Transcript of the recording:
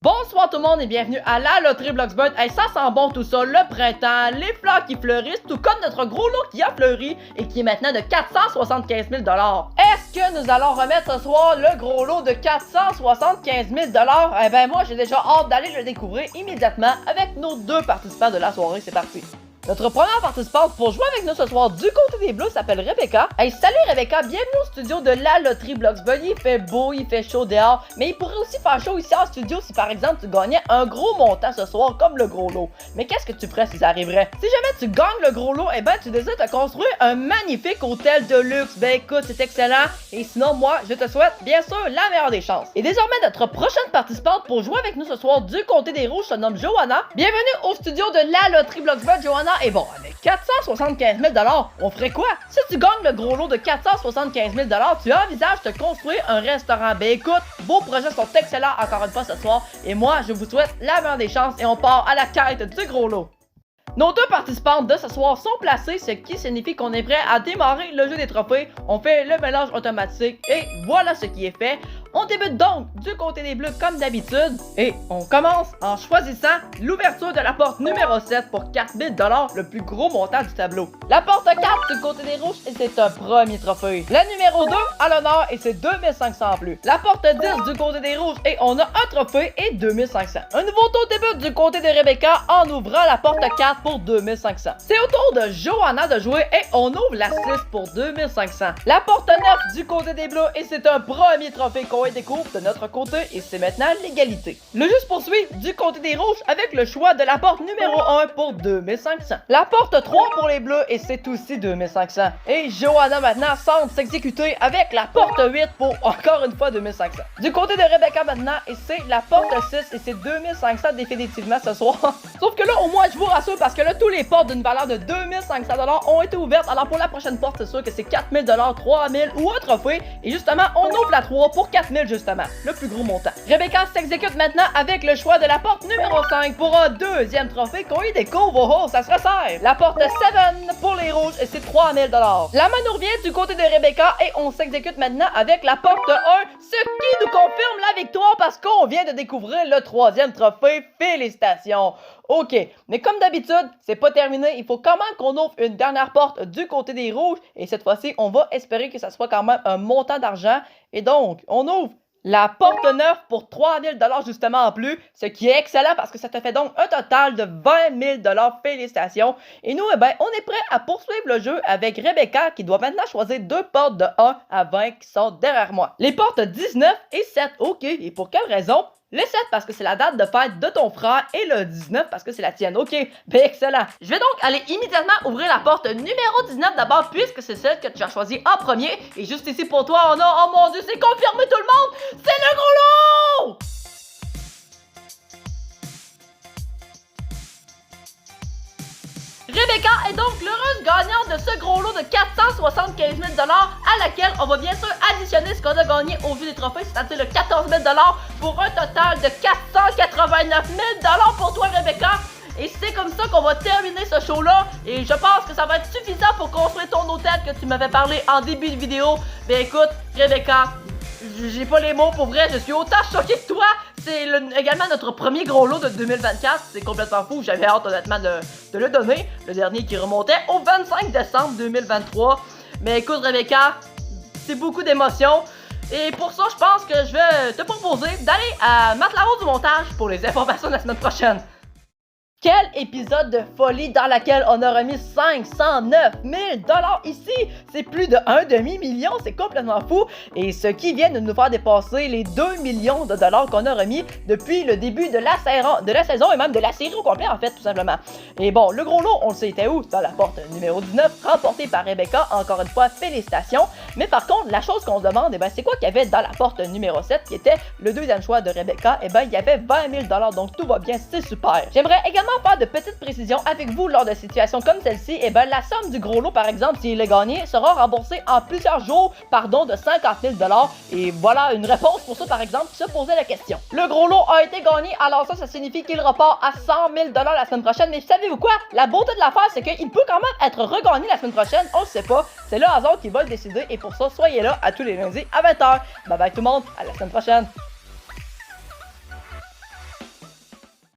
Bonsoir tout le monde et bienvenue à la loterie Bloxburg. Hey, ça sent bon tout ça, le printemps, les fleurs qui fleurissent, tout comme notre gros lot qui a fleuri et qui est maintenant de 475 000 $. Est-ce que nous allons remettre ce soir le gros lot de 475 000 $? Eh ben moi j'ai déjà hâte d'aller le découvrir immédiatement avec nos deux participants de la soirée, c'est parti. Notre première participante pour jouer avec nous ce soir du côté des Bleus s'appelle Rebecca. Hey, salut Rebecca, bienvenue au studio de la loterie Bloxburg. Il fait beau, il fait chaud dehors, mais il pourrait aussi faire chaud ici en studio si par exemple tu gagnais un gros montant ce soir comme le gros lot. Mais qu'est-ce que tu ferais si ça arriverait? Si jamais tu gagnes le gros lot, eh ben tu décides de construire un magnifique hôtel de luxe. Ben écoute, c'est excellent. Et sinon, moi, je te souhaite bien sûr la meilleure des chances. Et désormais, notre prochaine participante pour jouer avec nous ce soir du côté des Rouges se nomme Johanna. Bienvenue au studio de la loterie Bloxburg, Johanna. Et bon, avec 475 000 $, on ferait quoi? Si tu gagnes le gros lot de 475 000 $, tu envisages de construire un restaurant. Ben écoute, vos projets sont excellents encore une fois ce soir. Et moi, je vous souhaite la meilleure des chances et on part à la quête du gros lot. Nos deux participantes de ce soir sont placées, ce qui signifie qu'on est prêt à démarrer le jeu des trophées. On fait le mélange automatique et voilà ce qui est fait. On débute donc du côté des Bleus comme d'habitude et on commence en choisissant l'ouverture de la porte numéro 7 pour 4 000 $, le plus gros montant du tableau. La porte 4 du côté des Rouges et c'est un premier trophée. La numéro 2 à l'honneur et c'est 2500 en plus. La porte 10 du côté des Rouges et on a un trophée et 2500. Un nouveau tour débute du côté de Rebecca en ouvrant la porte 4 pour 2500. C'est au tour de Johanna de jouer et on ouvre la 6 pour 2500. La porte 9 du côté des Bleus et c'est un premier trophée qu'on découvre de notre côté et c'est maintenant l'égalité. Le jeu se poursuit du côté des Rouges avec le choix de la porte numéro 1 pour 2500. La porte 3 pour les Bleus et c'est aussi 2500. Et Johanna maintenant semble s'exécuter avec la porte 8 pour encore une fois 2500. Du côté de Rebecca maintenant et c'est la porte 6 et c'est 2500 définitivement ce soir. Sauf que là au moins je vous rassure parce que là tous les portes d'une valeur de 2500 $ ont été ouvertes. Alors pour la prochaine porte c'est sûr que c'est 4000 $, 3000 ou un trophée. Et justement on ouvre la 3 pour 4000 justement, le plus gros montant. Rebecca s'exécute maintenant avec le choix de la porte numéro 5 pour un deuxième trophée qu'on y découvre. Oh, ça se resserre. La porte 7 pour les Rouges et c'est 3000 $. La main nous revient du côté de Rebecca et on s'exécute maintenant avec la porte 1, ce qui nous confirme la victoire parce qu'on vient de découvrir le troisième trophée. Félicitations. Ok, mais comme d'habitude, c'est pas terminé. Il faut quand même qu'on ouvre une dernière porte du côté des Rouges. Et cette fois-ci, on va espérer que ça soit quand même un montant d'argent. Et donc, on ouvre la porte 9 pour 3000 $ justement en plus. Ce qui est excellent parce que ça te fait donc un total de 20 000 $. Félicitations. Et nous, eh ben, on est prêt à poursuivre le jeu avec Rebecca qui doit maintenant choisir deux portes de 1 à 20 qui sont derrière moi. Les portes 19 et 7. Ok, et pour quelle raison? Le 7 parce que c'est la date de fête de ton frère et le 19 parce que c'est la tienne. Ok, ben excellent. Je vais donc aller immédiatement ouvrir la porte numéro 19 d'abord puisque c'est celle que tu as choisie en premier. Et juste ici pour toi, on a, oh mon dieu, c'est confirmé tout le monde, c'est le gros lot! Rebecca est donc l'heureuse gagnante de ce gros lot de 475 000 $ à laquelle on va bien sûr additionner ce qu'on a gagné au vu des trophées, c'est-à-dire le 14 000 $ pour un total de 489 000 $ pour toi Rebecca. Et c'est comme ça qu'on va terminer ce show-là. Et je pense que ça va être suffisant pour construire ton hôtel que tu m'avais parlé en début de vidéo. Ben écoute, Rebecca, j'ai pas les mots pour vrai, je suis autant choqué que toi. C'est également notre premier gros lot de 2024. C'est complètement fou, j'avais hâte honnêtement de le donner. Le dernier qui remontait au 25 décembre 2023. Mais écoute Rebecca, c'est beaucoup d'émotions. Et pour ça, je pense que je vais te proposer d'aller à Matelas du montage pour les informations de la semaine prochaine. Quel épisode de folie dans laquelle on a remis 509 000 $ ici! C'est plus de un demi-million, c'est complètement fou! Et ce qui vient de nous faire dépasser les 2 millions de dollars qu'on a remis depuis le début de la saison et même de la série au complet en fait, tout simplement. Et bon, le gros lot, on le sait, était où? Dans la porte numéro 19, remportée par Rebecca, encore une fois, félicitations! Mais par contre, la chose qu'on se demande, eh ben, c'est quoi qu'il y avait dans la porte numéro 7 qui était le deuxième choix de Rebecca? Eh ben, il y avait 20 000 $, donc tout va bien, c'est super! J'aimerais également faire de petites précisions avec vous lors de situations comme celle-ci. Et ben la somme du gros lot par exemple s'il est gagné sera remboursée en plusieurs jours par don de 50 000 $. Et voilà une réponse pour ça par exemple qui se posait la question. Le gros lot a été gagné, alors ça signifie qu'il repart à 100 000 $ la semaine prochaine. Mais savez-vous quoi? La beauté de l'affaire c'est qu'il peut quand même être regagné la semaine prochaine, on le sait pas. C'est le hasard qui va le décider et pour ça soyez là à tous les lundis à 20 h. Bye bye tout le monde, à la semaine prochaine.